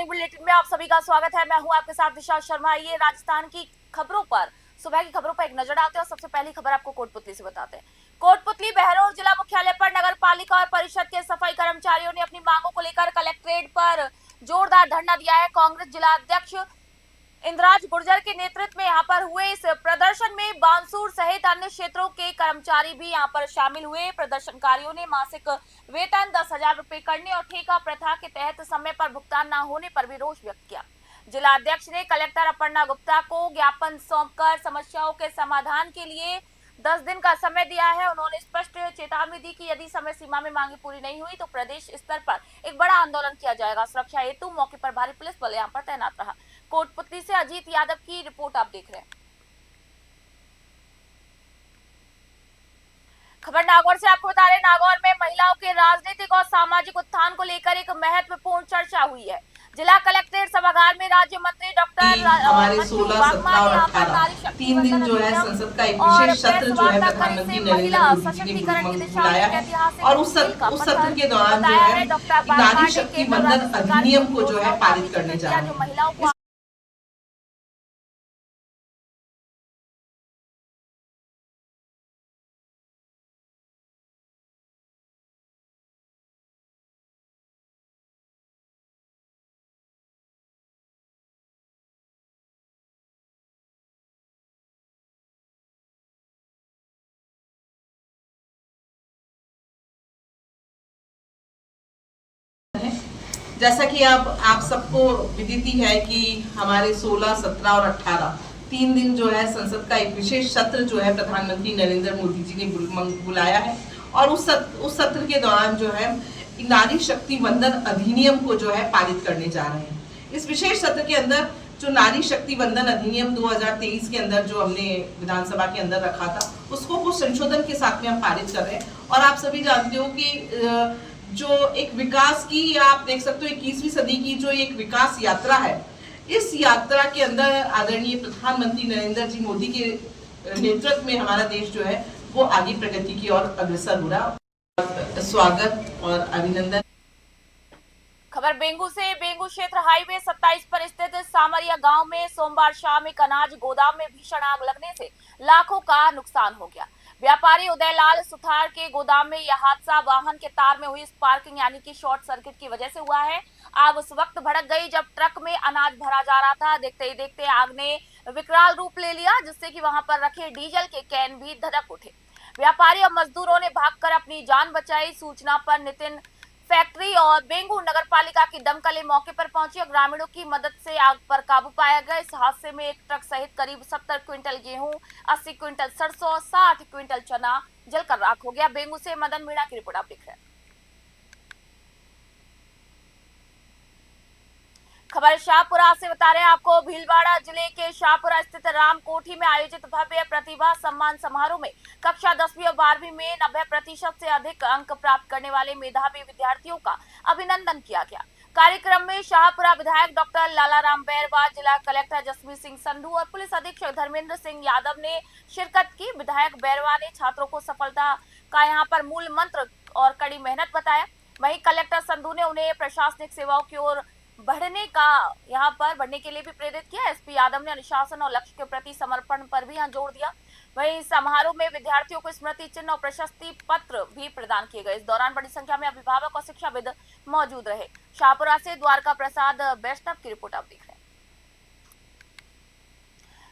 Morning bulletin में आप सभी का स्वागत है। मैं हूं आपके साथ दिशा शर्मा। ये राजस्थान की खबरों पर, सुबह की खबरों पर एक नजर डालते हैं और सबसे पहली खबर आपको कोटपुतली से बताते हैं। कोटपुतली बहरोड जिला मुख्यालय पर नगर पालिका और परिषद के सफाई कर्मचारियों ने अपनी मांगों को लेकर कलेक्ट्रेट पर जोरदार धरना दिया है। कांग्रेस जिला अध्यक्ष इंद्राज गुर्जर के नेतृत्व में यहां पर हुए इस प्रदर्शन में बानसूर सहित अन्य क्षेत्रों के कर्मचारी भी यहां पर शामिल हुए। प्रदर्शनकारियों ने मासिक वेतन 10,000 रुपए करने और ठेका प्रथा के तहत समय पर भुगतान न होने पर भी रोष व्यक्त किया। जिला अध्यक्ष ने कलेक्टर अपर्णा गुप्ता को ज्ञापन सौंपकर समस्याओं के समाधान के लिए 10 दिन का समय दिया है। उन्होंने स्पष्ट चेतावनी दी कि यदि समय सीमा में मांगे पूरी नहीं हुई तो प्रदेश स्तर पर एक बड़ा आंदोलन किया जाएगा। सुरक्षा हेतु मौके पर भारी पुलिस बल यहाँ पर तैनात रहा। कोटपुतली से अजीत यादव की रिपोर्ट आप देख रहे हैं। खबर नागौर से आपको बता रहे, नागौर में महिलाओं के राजनीतिक और सामाजिक उत्थान को लेकर एक महत्वपूर्ण चर्चा हुई है। जिला कलेक्ट्रेट सभागार में राज्य मंत्री डॉक्टर हमारे 16, 17 और 18 3 दिन जो है संसद का एक विशेष सत्र जो है प्रधानमंत्री नरेंद्र मोदी जी ने बुलाया है और उस सत्र के दौरान जो है नारी शक्ति वंदन अधिनियम को जो है पारित करने जा रहे हैं। जैसा कि आप सबको विदित है कि हमारे 16, 17 और 18 3 दिन जो है संसद का एक विशेष सत्र जो है प्रधानमंत्री नरेंद्र मोदी जी ने बुलाया है और उस सत्र के दौरान जो है नारी शक्ति वंदन अधिनियम को जो है पारित करने जा रहे हैं। इस विशेष सत्र के अंदर जो नारी शक्ति वंदन अधिनियम 2023 के अंदर जो हमने विधानसभा के अंदर रखा था उसको कुछ संशोधन के साथ में हम पारित कर रहे हैं। और आप सभी जानते हो कि जो एक विकास की, आप देख सकते हो 21वीं सदी की जो एक विकास यात्रा है, इस यात्रा के अंदर आदरणीय प्रधानमंत्री नरेंद्र जी मोदी के नेतृत्व में हमारा देश जो है वो आगे प्रगति की ओर अग्रसर हो रहा। स्वागत और अभिनंदन। खबर बेंगू से। बेंगू क्षेत्र हाईवे 27 पर स्थित सामरिया गांव में सोमवार शाम एक अनाज गोदाम में भीषण आग लगने से लाखों का नुकसान हो गया। व्यापारी उदयलाल सुथार के गोदाम में यह हादसा वाहन के तार में हुई स्पार्किंग यानी कि शॉर्ट सर्किट की वजह से हुआ है। आग उस वक्त भड़क गई जब ट्रक में अनाज भरा जा रहा था। देखते ही देखते आग ने विकराल रूप ले लिया जिससे कि वहां पर रखे डीजल के कैन भी धधक उठे। व्यापारी और मजदूरों ने भागकर अपनी जान बचाई। सूचना पर नितिन फैक्ट्री और बेंगू नगर पालिका की दमकलें मौके पर पहुंची और ग्रामीणों की मदद से आग पर काबू पाया गया। इस हादसे में एक ट्रक सहित करीब 70 क्विंटल गेहूं, 80 क्विंटल सरसों, 60 क्विंटल चना जलकर राख हो गया। बेंगू से मदन मीणा की रिपोर्ट आप देख रहे हैं। खबर शाहपुरा से बता रहे हैं आपको। भीलवाड़ा जिले के शाहपुरा स्थित राम कोठी में आयोजित भव्य प्रतिभा सम्मान समारोह में कक्षा 10वीं और 12वीं में 90% से अधिक अंक प्राप्त करने वाले मेधावी विद्यार्थियों का अभिनंदन किया गया। कार्यक्रम में शाहपुरा विधायक डॉक्टर लालाराम बैरवा, जिला कलेक्टर जसवीर सिंह संधू और पुलिस अधीक्षक धर्मेंद्र सिंह यादव ने शिरकत की। विधायक बैरवा ने छात्रों को सफलता का यहाँ पर मूल मंत्र और कड़ी मेहनत बताया। वहीं कलेक्टर संधू ने उन्हें प्रशासनिक सेवाओं की ओर बढ़ने के लिए भी प्रेरित किया। एसपी यादव ने अनुशासन और लक्ष्य के प्रति समर्पण पर भी जोर दिया। वहीं समारोह में विद्यार्थियों को स्मृति चिन्ह और प्रशस्ति पत्र भी प्रदान किए गए। इस दौरान बड़ी संख्या में अभिभावक और शिक्षाविद मौजूद रहे। शाहपुरा से द्वारका प्रसाद वैष्णव की रिपोर्ट आप देख रहे हैं।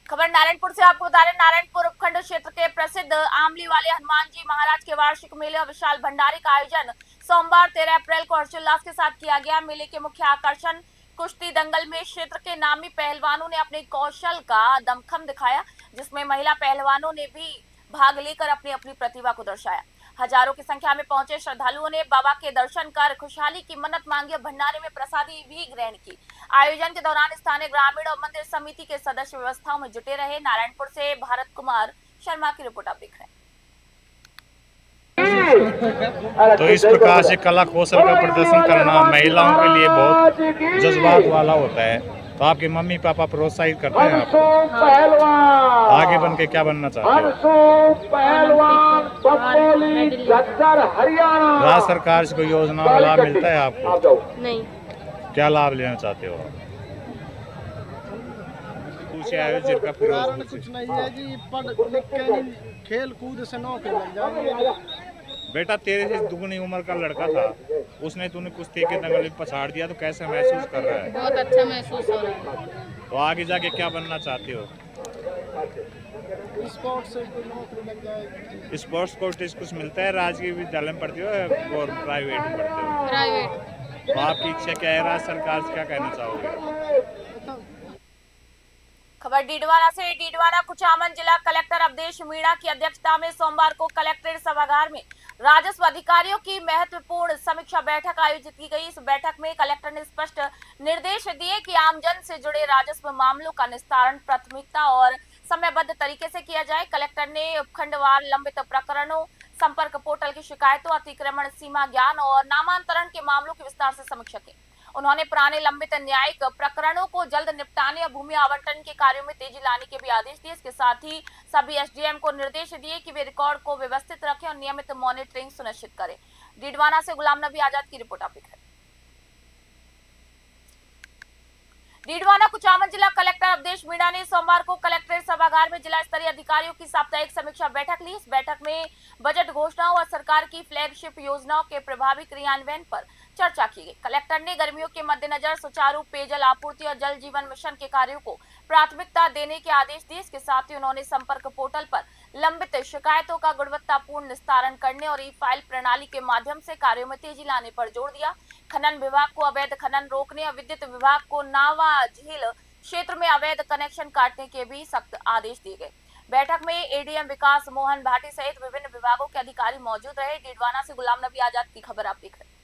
खबर नारायणपुर से आपको बता रहे, नारायणपुर उपखंड क्षेत्र के प्रसिद्ध आमली वाले हनुमान जी महाराज के वार्षिक मेले और विशाल भंडारे का आयोजन सोमवार 13 अप्रैल को हर्षोल्लास के साथ किया गया। मेले के मुख्य आकर्षण कुश्ती दंगल में क्षेत्र के नामी पहलवानों ने अपने कौशल का दमखम दिखाया, जिसमें महिला पहलवानों ने भी भाग लेकर अपनी अपनी प्रतिभा को दर्शाया। हजारों की संख्या में पहुंचे श्रद्धालुओं ने बाबा के दर्शन कर खुशहाली की मन्नत मांगी और भंडारे में प्रसादी भी ग्रहण की। आयोजन के दौरान स्थानीय ग्रामीण और मंदिर समिति के सदस्य व्यवस्थाओं में जुटे रहे। नारायणपुर से भारत कुमार शर्मा की रिपोर्ट आप देख रहे हैं। तो इस प्रकार से कला कौशल का प्रदर्शन करना महिलाओं के लिए बहुत जज्बात वाला होता है। तो आपके मम्मी पापा प्रोत्साहित करते हैं आपको? आगे बन के क्या बनना चाहते हो? राज्य सरकार से कोई योजना का लाभ मिलता है आपको? नहीं। क्या लाभ लेना चाहते हो आप? पूछे आए हो जिनका कारण फिरोज कुछ नहीं है जी, पढ़ लिख के ही खेल कूद से नौकरी लग जाएंगे। बेटा तेरे से दुगनी उम्र का लड़का था, उसने तूने कुश्ती के दंगल में पछाड़ दिया, तो कैसा महसूस कर रहा है? बहुत अच्छा महसूस हो रहा है। तो आगे जाके क्या बनना चाहते हो? स्पोर्ट्स से कोई नौकरी लग जाएगी। स्पोर्ट्स कोटेज कुछ मिलता है? राजकीय विद्यालय में पढ़ते हो या प्राइवेट में पढ़ते हो? प्राइवेट। तो आपकी इच्छा क्या है? राज्य सरकार से क्या कहना चाहोगे? खबर डीडवाना से। डीडवाना कुचामन जिला कलेक्टर अवधेश मीणा की अध्यक्षता में सोमवार को कलेक्ट्रेट सभागार में राजस्व अधिकारियों की महत्वपूर्ण समीक्षा बैठक आयोजित की गई। इस बैठक में कलेक्टर ने स्पष्ट निर्देश दिए कि आमजन से जुड़े राजस्व मामलों का निस्तारण प्राथमिकता और समयबद्ध तरीके से किया जाए। कलेक्टर ने उपखंडवार लंबित प्रकरणों, संपर्क पोर्टल की शिकायतों, अतिक्रमण सीमा ज्ञान और नामांतरण के मामलों की विस्तार से समीक्षा की। उन्होंने पुराने लंबित न्यायिक प्रकरणों को जल्द निपटाने और भूमि आवंटन के कार्यों में तेजी लाने के भी आदेश दिए। इसके साथ ही सभी एसडीएम को निर्देश दिए कि वे रिकॉर्ड को व्यवस्थित रखें और नियमित मॉनिटरिंग सुनिश्चित करें। डीडवाना से गुलाम नबी आजाद की रिपोर्ट आप देख। डीडवाना कुचामन जिला कलेक्टर अवधेश मीणा ने सोमवार को कलेक्ट्रेट सभागार में जिला स्तरीय अधिकारियों की साप्ताहिक समीक्षा बैठक ली। इस बैठक में बजट घोषणाओं और सरकार की फ्लैगशिप योजनाओं के प्रभावी क्रियान्वयन पर चर्चा की गई। कलेक्टर ने गर्मियों के मद्देनजर सुचारू पेयजल आपूर्ति और जल जीवन मिशन के कार्यों को प्राथमिकता देने के आदेश दिए। इसके साथ ही उन्होंने संपर्क पोर्टल पर लंबित शिकायतों का गुणवत्तापूर्ण निस्तारण करने और ई फाइल प्रणाली के माध्यम से कार्यों में तेजी लाने पर जोर दिया। खनन विभाग को अवैध खनन रोकने और विद्युत विभाग को नावा झील क्षेत्र में अवैध कनेक्शन काटने के भी सख्त आदेश दिए गए। बैठक में एडीएम विकास मोहन भाटी सहित विभिन्न विभागों के अधिकारी मौजूद रहे। डीडवाना से गुलाम नबी आजाद की खबर आप देख रहे हैं।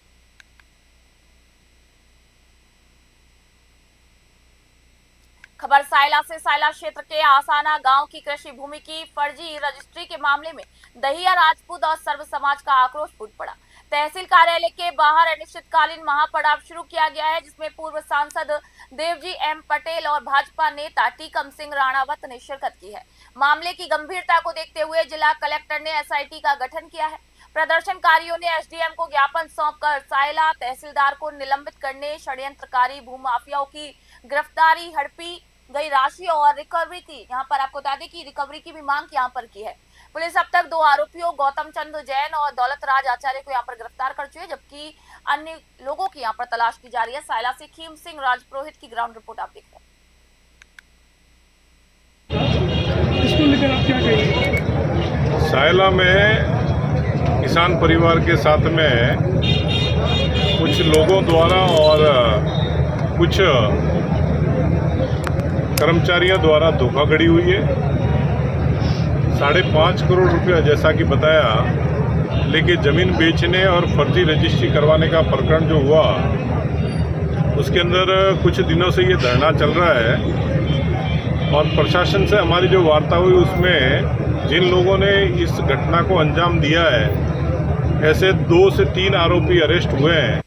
खबर सायला से। सायला क्षेत्र के आसाना गांव की कृषि भूमि की फर्जी रजिस्ट्री के मामले में दहिया राजपूत और सर्व समाज का आक्रोश फूट पड़ा। तहसील कार्यालय के बाहर अनिश्चितकालीन महापड़ाव शुरू किया गया है, जिसमें पूर्व सांसद देवजी एम पटेल और भाजपा नेता टीकम सिंह राणावत ने शिरकत की है। मामले की गंभीरता को देखते हुए जिला कलेक्टर ने एसआईटी का गठन किया है। प्रदर्शनकारियों ने एसडीएम को ज्ञापन सौंपकर सायला तहसीलदार को निलंबित करने, षड्यंत्रकारी भूमाफियाओं की गिरफ्तारी, हड़पी गई राशि और रिकवरी की, यहाँ पर आपको बता दें कि रिकवरी की भी मांग यहाँ पर की है। पुलिस अब तक 2 आरोपियों गौतम चंद जैन और दौलत राज आचार्य को यहाँ पर गिरफ्तार कर चुकी है, जबकि अन्य लोगों की यहाँ पर तलाश की जा रही है। सायला से खीम सिंह राजपुरोहित की ग्राउंड रिपोर्ट आप देख रहे हैं। सायला में किसान परिवार के साथ में कुछ लोगों द्वारा और कुछ कर्मचारियों द्वारा धोखाधड़ी हुई है। 5.5 करोड़ रुपया जैसा कि बताया लेके ज़मीन बेचने और फर्जी रजिस्ट्री करवाने का प्रकरण जो हुआ, उसके अंदर कुछ दिनों से ये धरना चल रहा है और प्रशासन से हमारी जो वार्ता हुई उसमें जिन लोगों ने इस घटना को अंजाम दिया है, ऐसे 2 से 3 आरोपी अरेस्ट हुए हैं।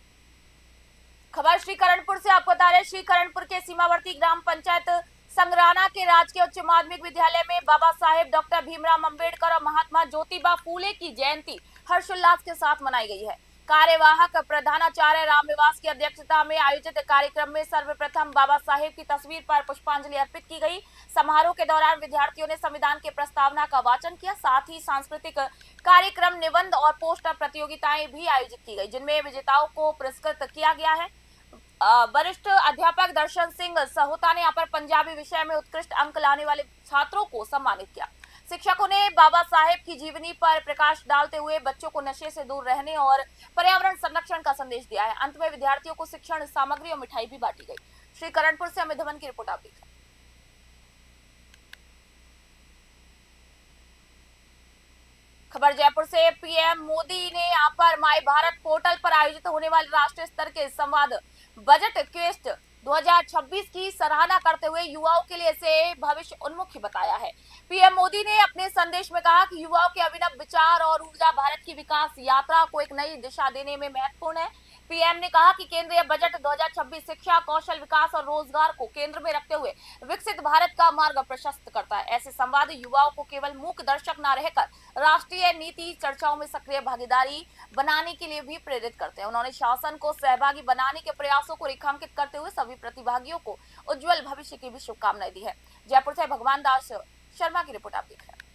खबर श्रीकरणपुर से आपको बता रहे, श्रीकरणपुर के सीमावर्ती ग्राम पंचायत संग्राना के राजकीय उच्च माध्यमिक विद्यालय में बाबा साहेब डॉक्टर भीमराव अंबेडकर और महात्मा ज्योतिबा फूले की जयंती हर्षोल्लास के साथ मनाई गई है। कार्यवाहक प्रधानाचार्य रामनिवास की अध्यक्षता में आयोजित कार्यक्रम में सर्वप्रथम बाबा साहेब की तस्वीर पर पुष्पांजलि अर्पित की गई। समारोह के दौरान विद्यार्थियों ने संविधान के प्रस्तावना का वाचन किया। साथ ही सांस्कृतिक कार्यक्रम, निबंध और पोस्टर प्रतियोगिताएं भी आयोजित की गई, जिनमें विजेताओं को पुरस्कृत किया गया है। वरिष्ठ अध्यापक दर्शन सिंह सहोता ने यहाँ पर पंजाबी विषय में उत्कृष्ट अंक लाने वाले छात्रों को सम्मानित किया। शिक्षकों ने बाबा साहेब की जीवनी पर प्रकाश डालते हुए बच्चों को नशे से दूर रहने और पर्यावरण संरक्षण का संदेश दिया है। अंत में विद्यार्थियों को शिक्षण सामग्री और मिठाई भी बांटी गई। श्रीकरणपुर से अमित धवन की रिपोर्ट आप देखें। खबर जयपुर से। पीएम मोदी ने यहाँ पर माय भारत पोर्टल पर आयोजित होने वाले राष्ट्रीय स्तर के संवाद बजट क्वेस्ट 2026 की सराहना करते हुए युवाओं के लिए इसे भविष्य उन्मुखी बताया है। पीएम मोदी ने अपने संदेश में कहा कि युवाओं के अभिनव विचार और ऊर्जा भारत की विकास यात्रा को एक नई दिशा देने में महत्वपूर्ण है। पीएम ने कहा कि केंद्रीय बजट 2026 शिक्षा, कौशल विकास और रोजगार को केंद्र में रखते हुए विकसित भारत का मार्ग प्रशस्त करता है। ऐसे संवाद युवाओं को केवल मूक दर्शक न रहकर राष्ट्रीय नीति चर्चाओं में सक्रिय भागीदारी बनाने के लिए भी प्रेरित करते हैं। उन्होंने शासन को सहभागी बनाने के प्रयासों को रेखांकित करते हुए सभी प्रतिभागियों को उज्जवल भविष्य की भी शुभकामनाएं दी है। जयपुर से भगवान दास शर्मा की रिपोर्ट आप देख रहे हैं।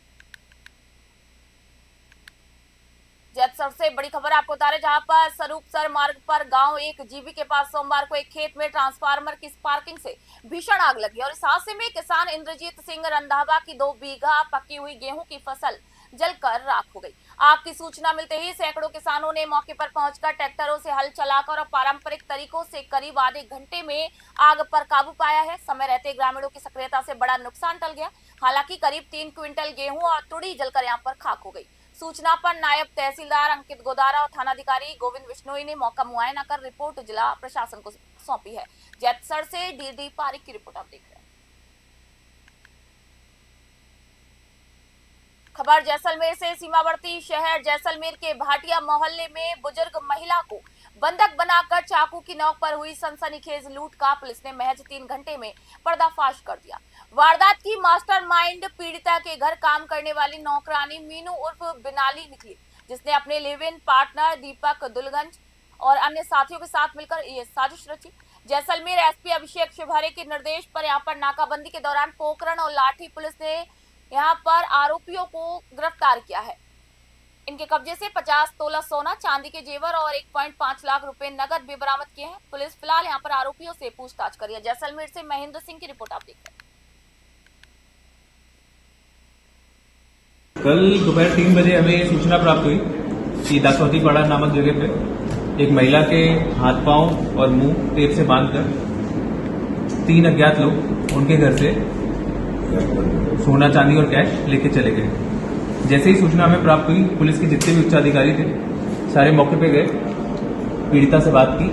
जैतसर से बड़ी खबर आपको बता रहे, जहां पर स्वरूपसर मार्ग पर गांव एक जीबी के पास सोमवार को एक खेत में ट्रांसफार्मर की स्पार्किंग से भीषण आग लगी और इस हादसे में किसान इंद्रजीत सिंह रंधावा की 2 बीघा पकी हुई गेहूं की फसल जलकर राख हो गई। आग की सूचना मिलते ही सैकड़ों किसानों ने मौके पर पहुंचकर ट्रैक्टरों से हल चलाकर और पारंपरिक तरीकों से करीब आधे घंटे में आग पर काबू पाया है। समय रहते ग्रामीणों की सक्रियता से बड़ा नुकसान टल गया। हालांकि करीब 3 क्विंटल गेहूं और तुड़ी जलकर यहां पर खाक हो गई। सूचना पर नायब तहसीलदार अंकित गोदारा और थानाधिकारी गोविंद बिश्नोई ने मौका मुआयना कर रिपोर्ट जिला प्रशासन को सौंपी है। जैतसर से डी पारिक की रिपोर्ट आप देख रहे हैं। खबर जैसलमेर से, सीमावर्ती शहर जैसलमेर के भाटिया मोहल्ले में बुजुर्ग महिला को बंधक बनाकर चाकू की नोक पर हुई सनसनीखेज लूट का पुलिस ने महज 3 घंटे में पर्दाफाश कर दिया। वारदात की मास्टरमाइंड पीड़िता के घर काम करने वाली नौकरानी मीनू उर्फ बिनाली निकली, जिसने अपने लिव इन पार्टनर दीपक दुलगंज और अन्य साथियों के साथ मिलकर ये साजिश रची। जैसलमेर एसपी अभिषेक शिवहरे के निर्देश पर यहां पर नाकाबंदी के दौरान पोकरण और लाठी पुलिस ने यहां पर आरोपियों को गिरफ्तार किया है। इनके कब्जे से 50 तोला सोना, चांदी के जेवर और 1.5 लाख रुपए नगद भी बरामद किए हैं। पुलिस फिलहाल यहां पर आरोपियों से पूछताछ कर रही है। जैसलमेर से महेंद्र सिंह की रिपोर्ट आप देख रहे हैं। कल दोपहर 3 बजे हमें सूचना प्राप्त हुई कि दासवती पाड़ा नामक जगह पे एक महिला के हाथ पांव और मुंह टेप से बांधकर 3 अज्ञात लोग उनके घर से सोना चांदी और कैश लेके चले गए। जैसे ही सूचना हमें प्राप्त हुई, पुलिस के जितने भी उच्च अधिकारी थे सारे मौके पे गए, पीड़िता से बात की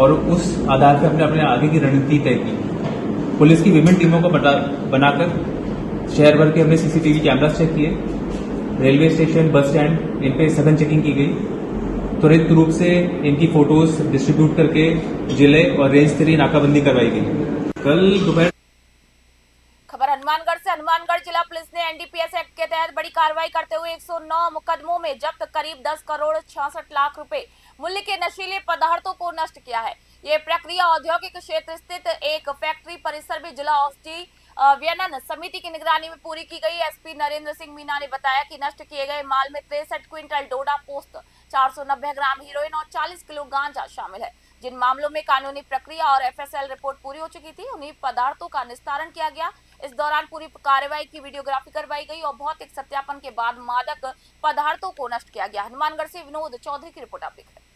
और उस आधार पर अपने अपने आगे की रणनीति तय की। पुलिस की विभिन्न टीमों को बनाकर शहर भर के हमने सीसीटीवी कैमरास चेक किए। रेलवे स्टेशन, बस स्टैंड, इन पे सघन चेकिंग की गई। त्वरित रूप से इनकी फोटोज डिस्ट्रीब्यूट करके जिले और रेंज स्तरीय नाकाबंदी करवाई गई। कल दोपहर खबर हनुमानगढ़ से, हनुमानगढ़ जिला पुलिस ने एनडीपीएस एक्ट के तहत बड़ी कार्रवाई करते हुए 109 मुकदमों में जब्त करीब 10 करोड़ 66 लाख रुपए मूल्य के नशीले पदार्थों को नष्ट किया है। ये प्रक्रिया औद्योगिक क्षेत्र स्थित एक फैक्ट्री परिसर में जिला औषधि विपणन समिति की निगरानी में पूरी की गई। एसपी नरेंद्र सिंह मीना ने बताया कि नष्ट किए गए माल में 63 क्विंटल डोडा पोस्त, 490 ग्राम हीरोइन और 40 किलो गांजा शामिल है। जिन मामलों में कानूनी प्रक्रिया और एफएसएल रिपोर्ट पूरी हो चुकी थी, उन्हीं पदार्थों का निस्तारण किया गया। इस दौरान पूरी कार्रवाई की वीडियोग्राफी करवाई गई और भौतिक सत्यापन के बाद मादक पदार्थों को नष्ट किया गया। हनुमानगढ़ से विनोद चौधरी की रिपोर्ट आप देख रहे हैं।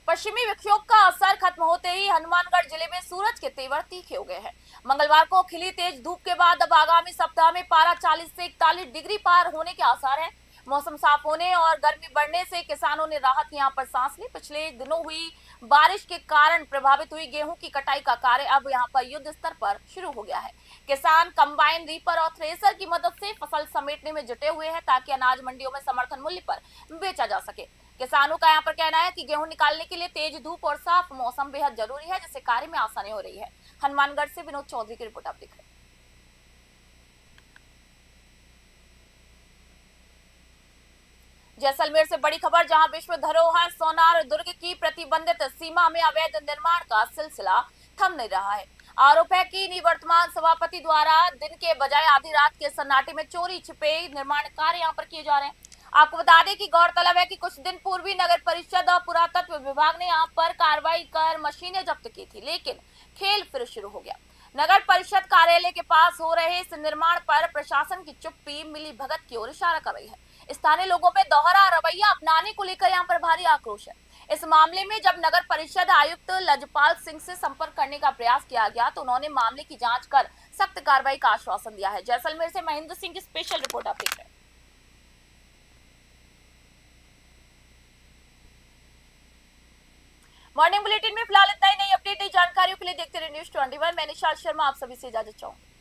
पश्चिमी विक्षोभ का असर खत्म होते ही हनुमानगढ़ जिले में सूरज के तेवर तीखे हो गए हैं। मंगलवार को खिली तेज धूप के बाद अब आगामी सप्ताह में पारा 40 से 41 डिग्री पार होने के आसार हैं। मौसम साफ होने और गर्मी बढ़ने से किसानों ने राहत यहां पर सांस ली। पिछले दिनों हुई बारिश के कारण प्रभावित हुई गेहूं की कटाई का कार्य अब यहां पर युद्ध स्तर पर शुरू हो गया है। किसान कंबाइन रीपर और थ्रेसर की मदद से फसल समेटने में जुटे हुए हैं ताकि अनाज मंडियों में समर्थन मूल्य पर बेचा जा सके। किसानों का यहां पर कहना है कि गेहूं निकालने के लिए तेज धूप और साफ मौसम बेहद जरूरी है, जिससे कार्य में आसानी हो रही है। हनुमानगढ़ से विनोद चौधरी की रिपोर्ट आप देख रहे हैं। जैसलमेर से बड़ी खबर, जहां विश्व धरोहर सोनार दुर्ग की प्रतिबंधित सीमा में अवैध निर्माण का सिलसिला थम नहीं रहा है। आरोप है कि निवर्तमान सभापति द्वारा दिन के बजाय आधी रात के सन्नाटे में चोरी छिपे निर्माण कार्य यहां पर किए जा रहे हैं। आपको बता दें कि गौरतलब है कि कुछ दिन पूर्व नगर परिषद और पुरातत्व विभाग ने यहां पर कार्रवाई कर मशीनें जब्त की थी, लेकिन खेल फिर शुरू हो गया। नगर परिषद कार्यालय के पास हो रहे इस निर्माण पर प्रशासन की चुप्पी मिली भगत की ओर इशारा कर रही है। स्थानीय लोगों में दोहरा रवैया अपनाने को लेकर यहां पर भारी आक्रोश है। इस मामले में जब नगर परिषद आयुक्त लजपाल सिंह से संपर्क करने का प्रयास किया गया तो उन्होंने मामले की जांच कर सख्त कार्रवाई का आश्वासन दिया है। जैसलमेर से महेंद्र सिंह की स्पेशल रिपोर्ट आप देख रहे हैं। मॉर्निंग बुलेटिन में फिलहाल इतना ही। नई अपडेट, नई जानकारियों के लिए देखते रहिए न्यूज़ 21। मैं निशाल शर्मा आप सभी से इजाजत चाहूंगी।